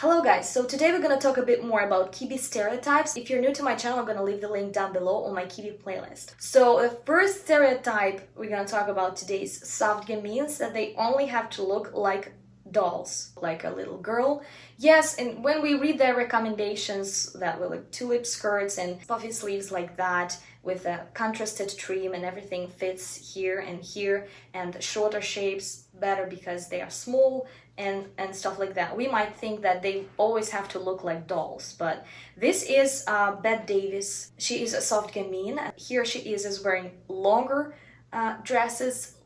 Hello guys, so today we're going to talk a bit more about kibbe stereotypes. If you're new to my channel, I'm going to leave the link down below on my kibbe playlist. So the first stereotype we're going to talk about today is soft gamines, that they only have to look like dolls, like a little girl. Yes, and when we read their recommendations that were like tulip skirts and puffy sleeves like that with a contrasted trim and everything fits here, and shorter shapes better because they are small and stuff like that, we might think that they always have to look like dolls. But this is Bette Davis. She is a soft gamine. Here she is wearing longer dresses.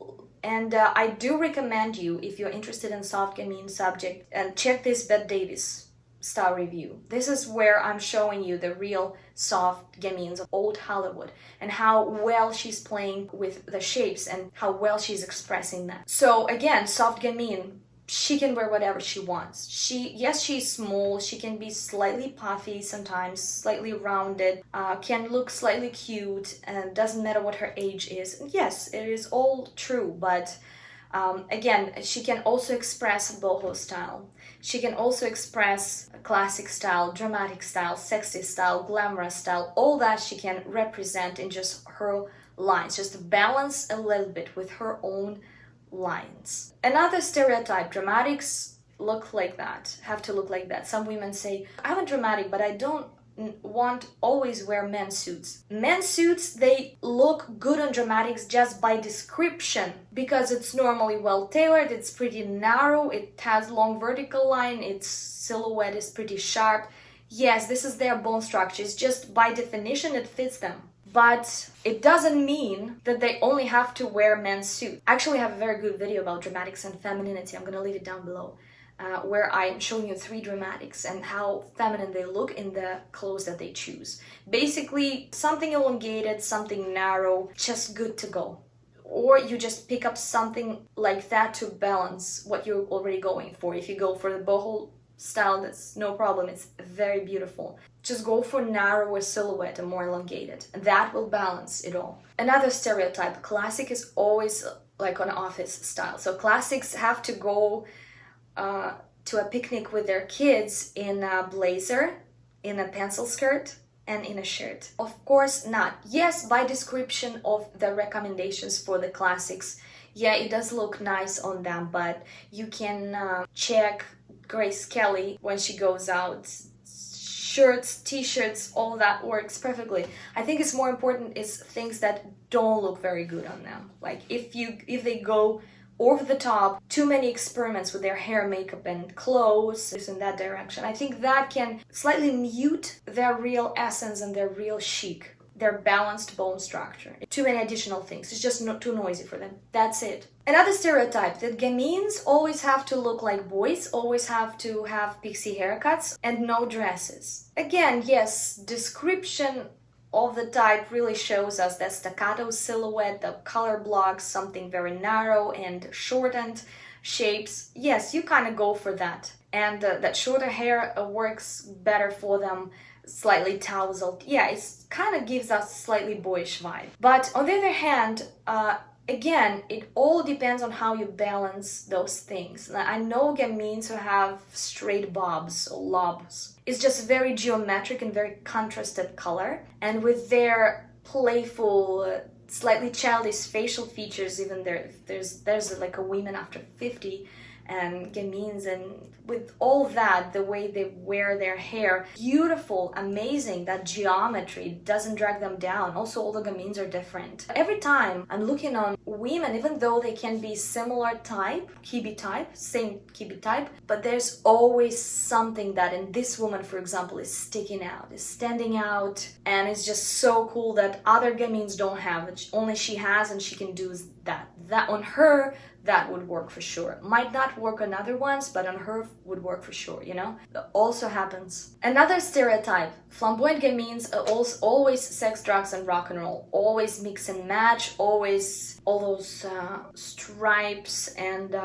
And I do recommend you, if you're interested in soft gamine subject, and check this Bette Davis style review. This is where I'm showing you the real soft gamines of old Hollywood and how well she's playing with the shapes and how well she's expressing that. So again, soft gamine, she can wear whatever she wants. She's small, she can be slightly puffy sometimes, slightly rounded, can look slightly cute, and doesn't matter what her age is. And yes, it is all true, but again, she can also express boho style. She can also express classic style, dramatic style, sexy style, glamorous style. All that she can represent in just her lines, just balance a little bit with her own lines. Another stereotype, dramatics look like that, have to look like that. Some women say, I'm a dramatic, but I don't want always wear men's suits. Men's suits, they look good on dramatics just by description, because it's normally well tailored, it's pretty narrow, it has long vertical line, its silhouette is pretty sharp. Yes, this is their bone structure, it's just by definition it fits them. But it doesn't mean that they only have to wear men's suits. I actually have a very good video about dramatics and femininity. I'm gonna leave it down below, where I'm showing you 3 dramatics and how feminine they look in the clothes that they choose. Basically, something elongated, something narrow, just good to go. Or you just pick up something like that to balance what you're already going for. If you go for the boho style, that's no problem, it's very beautiful. Just go for narrower silhouette and more elongated, and that will balance it all. Another stereotype, classic is always like an office style. So classics have to go to a picnic with their kids in a blazer, in a pencil skirt, and in a shirt. Of course not. Yes, by description of the recommendations for the classics, yeah, it does look nice on them, but you can check Grace Kelly when she goes out. Shirts, t-shirts, all that works perfectly. I think it's more important is things that don't look very good on them. Like if they go over the top, too many experiments with their hair, makeup, and clothes, is in that direction. I think that can slightly mute their real essence and their real chic, their balanced bone structure. Too many additional things. It's just not too noisy for them. That's it. Another stereotype, that gamines always have to look like boys, always have to have pixie haircuts, and no dresses. Again, yes, description of the type really shows us that staccato silhouette, the color blocks, something very narrow and shortened shapes. Yes, you kind of go for that. And that shorter hair works better for them, slightly tousled. Yeah, it kind of gives us slightly boyish vibe. But on the other hand, again, it all depends on how you balance those things. I know gamines who have straight bobs or lobs. It's just very geometric and very contrasted color. And with their playful, slightly childish facial features, even there's like a women after 50 and gamines, and with all that, the way they wear their hair, beautiful, amazing, that geometry doesn't drag them down. Also, all the gamines are different. Every time I'm looking on women, even though they can be similar type, kibbe type, same kibbe type, but there's always something that in this woman, for example, is sticking out, is standing out, and it's just so cool that other gamines don't have it. Only she has, and she can do that. That on her, that would work for sure. Might not work on other ones, but on her would work for sure, you know? That also happens. Another stereotype, flamboyant gamines are always sex, drugs, and rock and roll. Always mix and match, always all those stripes and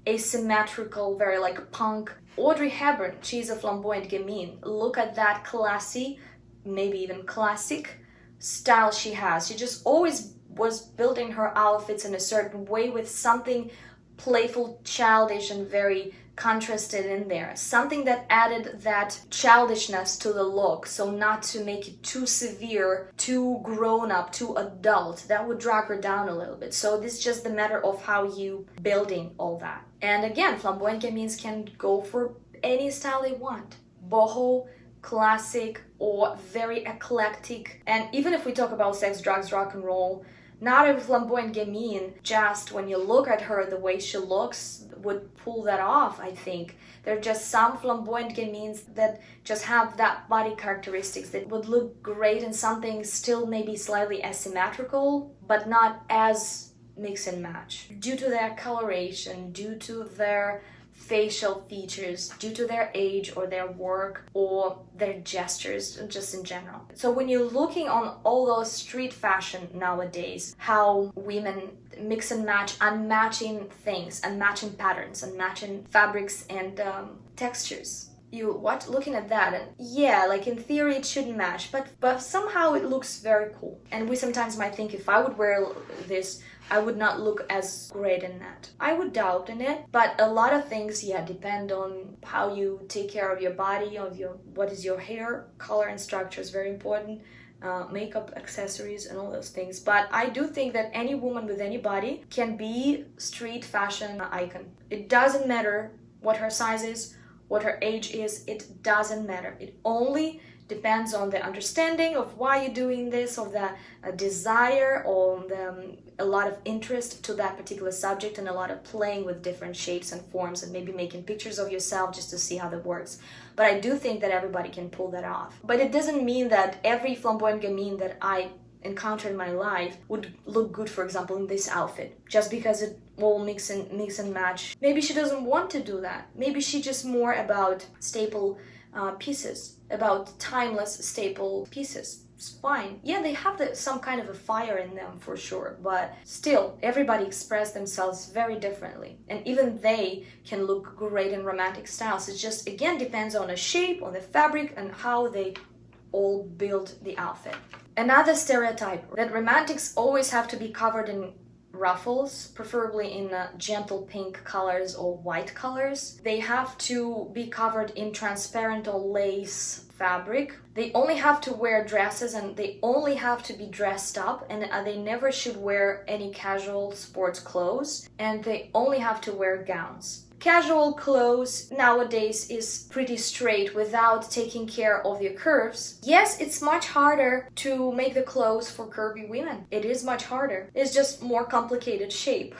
asymmetrical, very like punk. Audrey Hepburn, she's a flamboyant gamine. Look at that classy, maybe even classic style she has. She just always was building her outfits in a certain way with something playful, childish, and very contrasted in there, something that added that childishness to the look, so not to make it too severe, too grown up, too adult. That would drag her down a little bit. So this is just the matter of how you building all that. And again, flamboyant gamines can go for any style they want. Boho, classic, or very eclectic. And even if we talk about sex, drugs, rock and roll, not every flamboyant gamine, just when you look at her, the way she looks would pull that off, I think. There are just some flamboyant gamines that just have that body characteristics that would look great in something still maybe slightly asymmetrical, but not as mix and match. Due to their coloration, due to their facial features, due to their age or their work or their gestures just in general. So when you're looking on all those street fashion nowadays, how women mix and match unmatching things, unmatching patterns, unmatching fabrics and textures. You watch looking at that and yeah, like in theory it shouldn't match, but somehow it looks very cool. And we sometimes might think if I would wear this, I would not look as great in that. I would doubt in it, but a lot of things, yeah, depend on how you take care of your body, what is your hair, color and structure is very important, makeup, accessories, and all those things. But I do think that any woman with any body can be street fashion icon. It doesn't matter what her size is, what her age is, it doesn't matter. It only depends on the understanding of why you're doing this, of the desire, or a lot of interest to that particular subject, and a lot of playing with different shapes and forms, and maybe making pictures of yourself just to see how that works. But I do think that everybody can pull that off. But it doesn't mean that every flamboyant gamine that I encounter in my life would look good, for example, in this outfit, just because it will mix and match. Maybe she doesn't want to do that. Maybe she just more about staple pieces, about timeless staple pieces. It's fine. Yeah, they have some kind of a fire in them for sure, but still, everybody express themselves very differently. And even they can look great in romantic styles. It just, again, depends on the shape, on the fabric, and how they all build the outfit. Another stereotype, that romantics always have to be covered in ruffles, preferably in gentle pink colors or white colors. They have to be covered in transparent or lace fabric. They only have to wear dresses, and they only have to be dressed up, and they never should wear any casual sports clothes, and they only have to wear gowns. Casual clothes nowadays is pretty straight without taking care of your curves. Yes, it's much harder to make the clothes for curvy women. It is much harder. It's just more complicated shape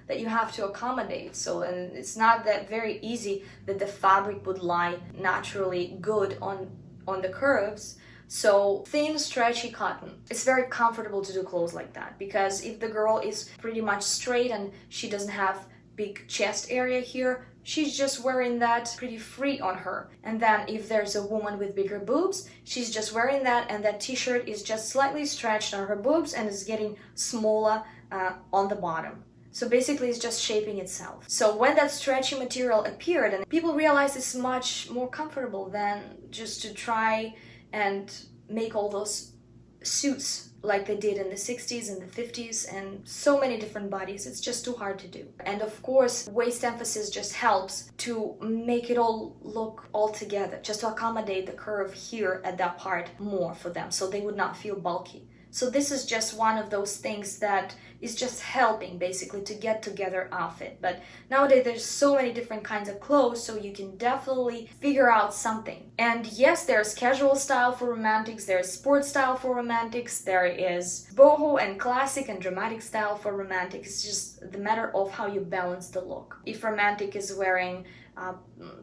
that you have to accommodate. So, and it's not that very easy that the fabric would lie naturally good on the curves. So thin, stretchy cotton. It's very comfortable to do clothes like that, because if the girl is pretty much straight and she doesn't have big chest area here, she's just wearing that pretty free on her. And then if there's a woman with bigger boobs, she's just wearing that, and that t-shirt is just slightly stretched on her boobs and is getting smaller on the bottom. So basically it's just shaping itself. So when that stretchy material appeared, and people realized it's much more comfortable than just to try and make all those suits like they did in the 60s and the 50s, and so many different bodies. It's just too hard to do. And of course, waist emphasis just helps to make it all look all together, just to accommodate the curve here at that part more for them, so they would not feel bulky. So this is just one of those things that is just helping basically to get together outfit. But nowadays there's so many different kinds of clothes, so you can definitely figure out something. And yes, there's casual style for romantics, there's sports style for romantics, there is boho and classic and dramatic style for romantics. It's just the matter of how you balance the look. If romantic is wearing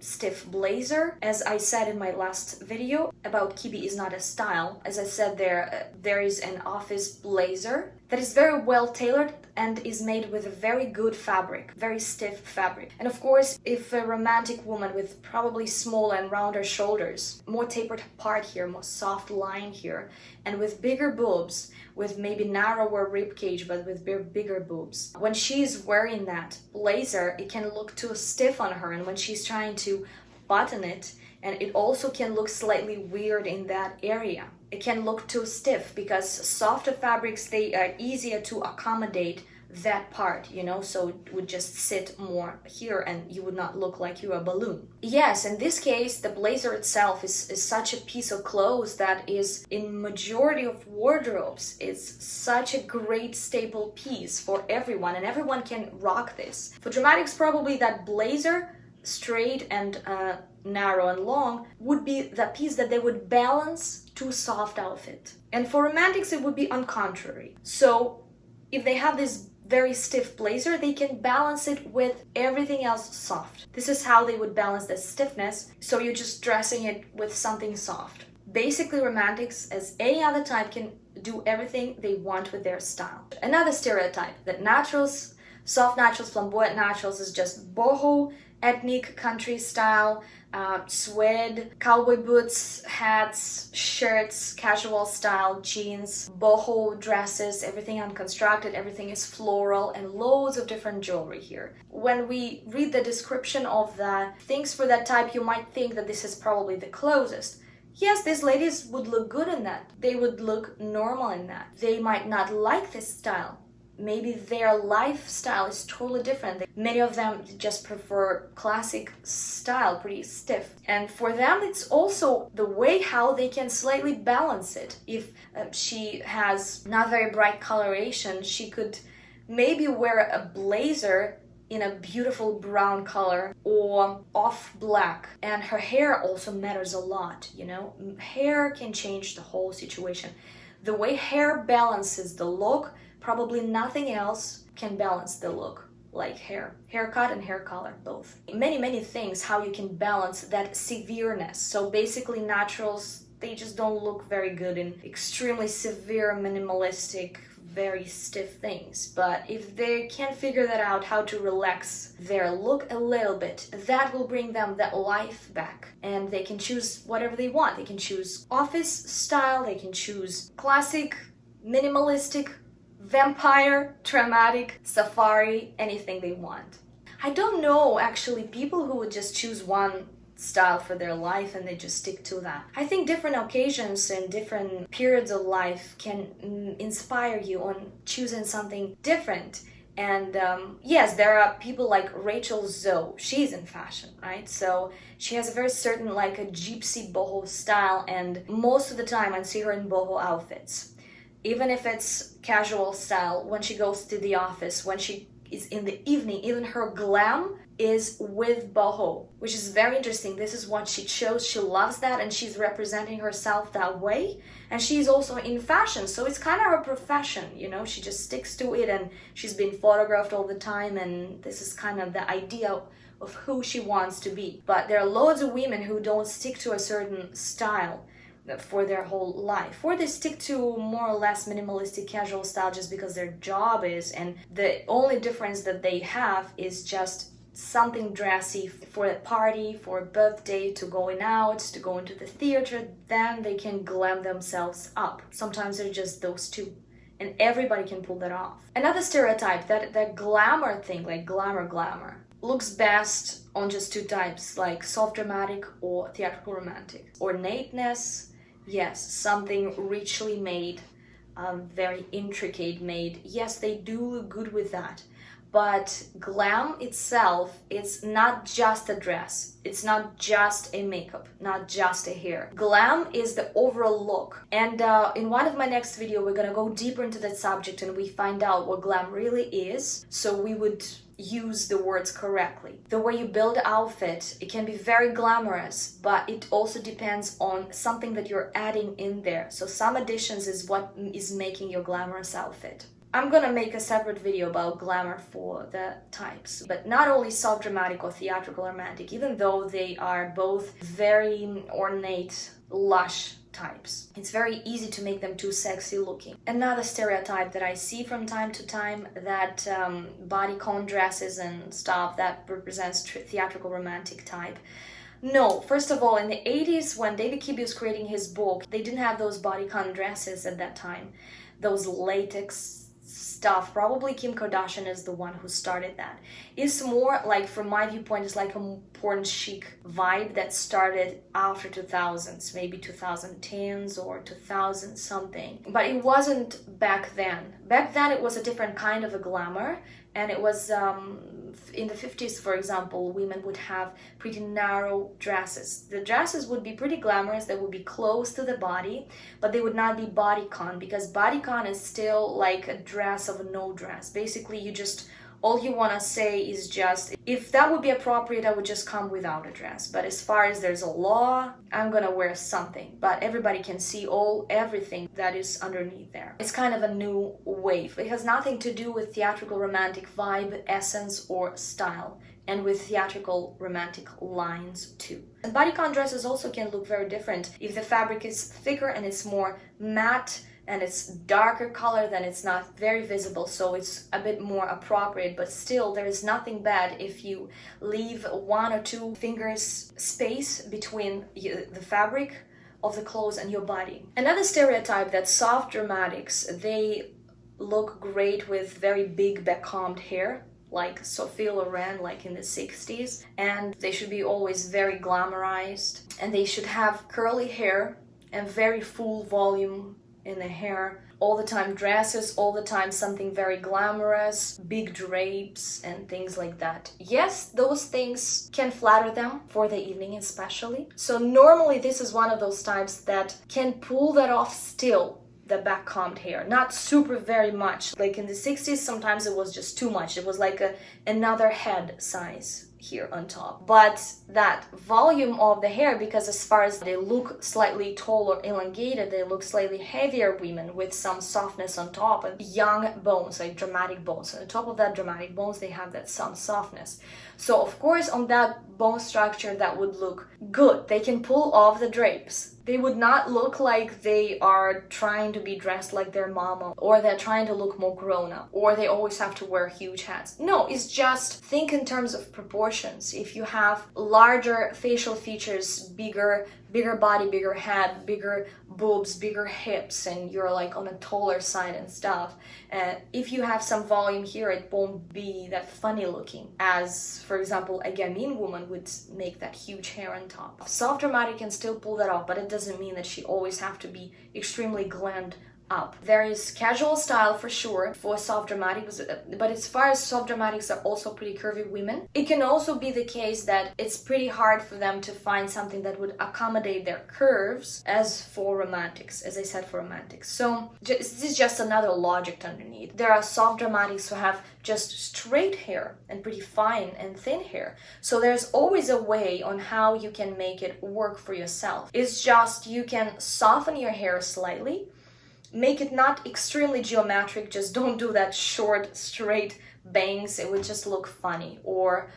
stiff blazer, as I said in my last video about kibbe is not a style, as I said, there is an office blazer that is very well tailored and is made with a very good fabric, very stiff fabric. And of course, if a romantic woman with probably smaller and rounder shoulders, more tapered part here, more soft line here, and with bigger boobs, with maybe narrower rib cage but with bigger boobs, when she's wearing that blazer, it can look too stiff on her, and when she's trying to button it, and it also can look slightly weird in that area. It can look too stiff, because softer fabrics, they are easier to accommodate that part, you know, so it would just sit more here and you would not look like you're a balloon. Yes, in this case, the blazer itself is such a piece of clothes that is in majority of wardrobes. It's such a great staple piece for everyone, and everyone can rock this. For dramatics, probably that blazer, straight and narrow and long, would be the piece that they would balance to soft outfit. And for romantics, it would be on contrary. So if they have this very stiff blazer, they can balance it with everything else soft. This is how they would balance the stiffness, so you're just dressing it with something soft. Basically, romantics, as any other type, can do everything they want with their style. Another stereotype, that naturals, soft naturals, flamboyant naturals is just boho, ethnic country style, suede, cowboy boots, hats, shirts, casual style, jeans, boho dresses, everything unconstructed, everything is floral, and loads of different jewelry here. When we read the description of the things for that type, you might think that this is probably the closest. Yes, these ladies would look good in that. They would look normal in that. They might not like this style. Maybe their lifestyle is totally different. Many of them just prefer classic style, pretty stiff. And for them, it's also the way how they can slightly balance it. If she has not very bright coloration, she could maybe wear a blazer in a beautiful brown color or off black. And her hair also matters a lot, you know? Hair can change the whole situation. The way hair balances the look, probably nothing else can balance the look like hair. Haircut and hair color, both. Many things how you can balance that severeness. So basically naturals, they just don't look very good in extremely severe, minimalistic, very stiff things. But if they can figure that out, how to relax their look a little bit, that will bring them that life back. And they can choose whatever they want. They can choose office style, they can choose classic, minimalistic, vampire, dramatic, safari, anything they want. I don't know, actually, people who would just choose one style for their life and they just stick to that. I think different occasions and different periods of life can inspire you on choosing something different. And yes, there are people like Rachel Zoe. She's in fashion, right? So she has a very certain, like a gypsy boho style, and most of the time I see her in boho outfits. Even if it's casual style, when she goes to the office, when she is in the evening, even her glam is with boho, which is very interesting. This is what she chose. She loves that, and she's representing herself that way. And she's also in fashion, so it's kind of her profession, you know? She just sticks to it, and she's been photographed all the time, and this is kind of the idea of who she wants to be. But there are loads of women who don't stick to a certain style for their whole life, or they stick to more or less minimalistic casual style just because their job is, and the only difference that they have is just something dressy for a party, for a birthday, to going out, to go into the theater. Then they can glam themselves up. Sometimes they're just those two, and everybody can pull that off. Another stereotype, that glamour thing, like glamour looks best on just two types, like soft dramatic or theatrical romantic. Ornateness, yes, something richly made, very intricate made. Yes, they do look good with that. But glam itself, it's not just a dress. It's not just a makeup, not just a hair. Glam is the overall look. And in one of my next video, we're gonna go deeper into that subject and we find out what glam really is, so we would use the words correctly. The way you build an outfit, it can be very glamorous, but it also depends on something that you're adding in there. So some additions is what is making your glamorous outfit. I'm gonna make a separate video about glamour for the types, but not only soft dramatic or theatrical romantic, even though they are both very ornate, lush types. It's very easy to make them too sexy looking. Another stereotype that I see from time to time, that bodycon dresses and stuff, that represents theatrical romantic type. No, first of all, in the 80s, when David Kibbe was creating his book, they didn't have those bodycon dresses at that time. Those latex stuff. Probably Kim Kardashian is the one who started that. It's more like, from my viewpoint, it's like a porn chic vibe that started after 2000s, maybe 2010s or 2000 something. But it wasn't back then. Back then it was a different kind of a glamour, and it was in the 50s, for example, women would have pretty narrow dresses. The dresses would be pretty glamorous, they would be close to the body, but they would not be bodycon, because bodycon is still like a dress of a no dress. Basically, you just, all you want to say is just, if that would be appropriate, I would just come without a dress. But as far as there's a law, I'm gonna wear something. But everybody can see everything that is underneath there. It's kind of a new wave. It has nothing to do with theatrical romantic vibe, essence, or style. And with theatrical romantic lines too. And bodycon dresses also can look very different. If the fabric is thicker and it's more matte, and it's darker color, then it's not very visible, so it's a bit more appropriate. But still, there is nothing bad if you leave 1 or 2 fingers space between the fabric of the clothes and your body. Another stereotype, that soft dramatics, they look great with very big back-combed hair, like Sophia Loren, like in the 60s, and they should be always very glamorized, and they should have curly hair and very full volume in the hair, all the time dresses, all the time something very glamorous, big drapes and things like that. Yes, those things can flatter them for the evening especially. So normally this is one of those types that can pull that off still, the back combed hair, not super very much. Like in the 60s, sometimes it was just too much. It was like another head size here on top. But that volume of the hair, because as far as they look slightly tall or elongated, they look slightly heavier women with some softness on top, and young bones, like dramatic bones. On top of that dramatic bones, they have that some softness. So of course on that bone structure that would look good. They can pull off the drapes. They would not look like they are trying to be dressed like their mama, or they're trying to look more grown up, or they always have to wear huge hats. No, it's just think in terms of proportions. If you have larger facial features, bigger body, bigger head, bigger boobs, bigger hips, and you're like on a taller side and stuff, if you have some volume here, it won't be that funny looking as, for example, a gamine woman would make that huge hair on top. Soft dramatic can still pull that off, but it doesn't mean that she always have to be extremely glammed up. There is casual style for sure for soft dramatics, but as far as soft dramatics are also pretty curvy women, it can also be the case that it's pretty hard for them to find something that would accommodate their curves as for romantics, as I said, for romantics. So this is just another logic underneath. There are soft dramatics who have just straight hair and pretty fine and thin hair. So there's always a way on how you can make it work for yourself. It's just you can soften your hair slightly, make it not extremely geometric, just don't do that short, straight bangs, it would just look funny. Or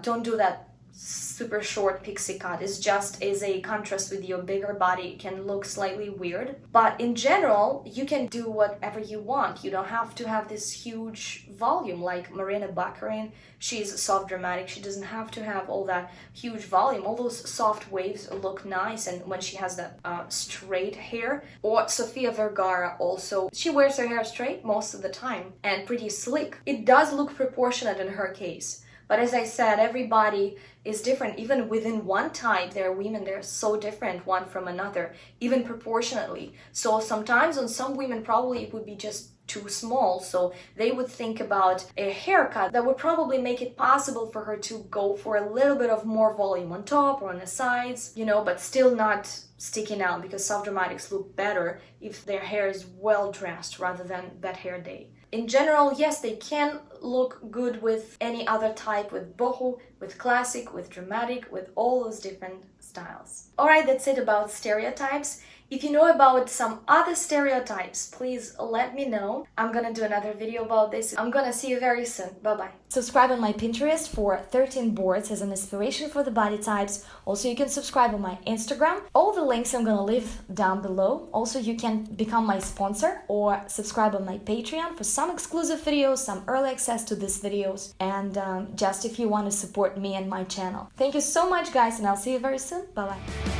don't do that super short pixie cut. It's just as a contrast with your bigger body, it can look slightly weird. But in general, you can do whatever you want. You don't have to have this huge volume like Marina Baccarin. She's soft dramatic. She doesn't have to have all that huge volume. All those soft waves look nice, and when she has that straight hair. Or Sofia Vergara also. She wears her hair straight most of the time and pretty slick. It does look proportionate in her case. But as I said, everybody is different. Even within one type, there are women, they're so different one from another, even proportionately. So sometimes on some women, probably it would be just too small. So they would think about a haircut that would probably make it possible for her to go for a little bit of more volume on top or on the sides, you know, but still not sticking out, because soft dramatics look better if their hair is well dressed rather than bad hair day. In general, yes, they can look good with any other type, with boho, with classic, with dramatic, with all those different styles. Alright, that's it about stereotypes. If you know about some other stereotypes, please let me know. I'm gonna do another video about this. I'm gonna see you very soon. Bye-bye. Subscribe on my Pinterest for 13 boards as an inspiration for the body types. Also, you can subscribe on my Instagram. All the links I'm gonna leave down below. Also, you can become my sponsor or subscribe on my Patreon for some exclusive videos, some early access to these videos, and just if you want to support me and my channel. Thank you so much, guys, and I'll see you very soon. Bye-bye.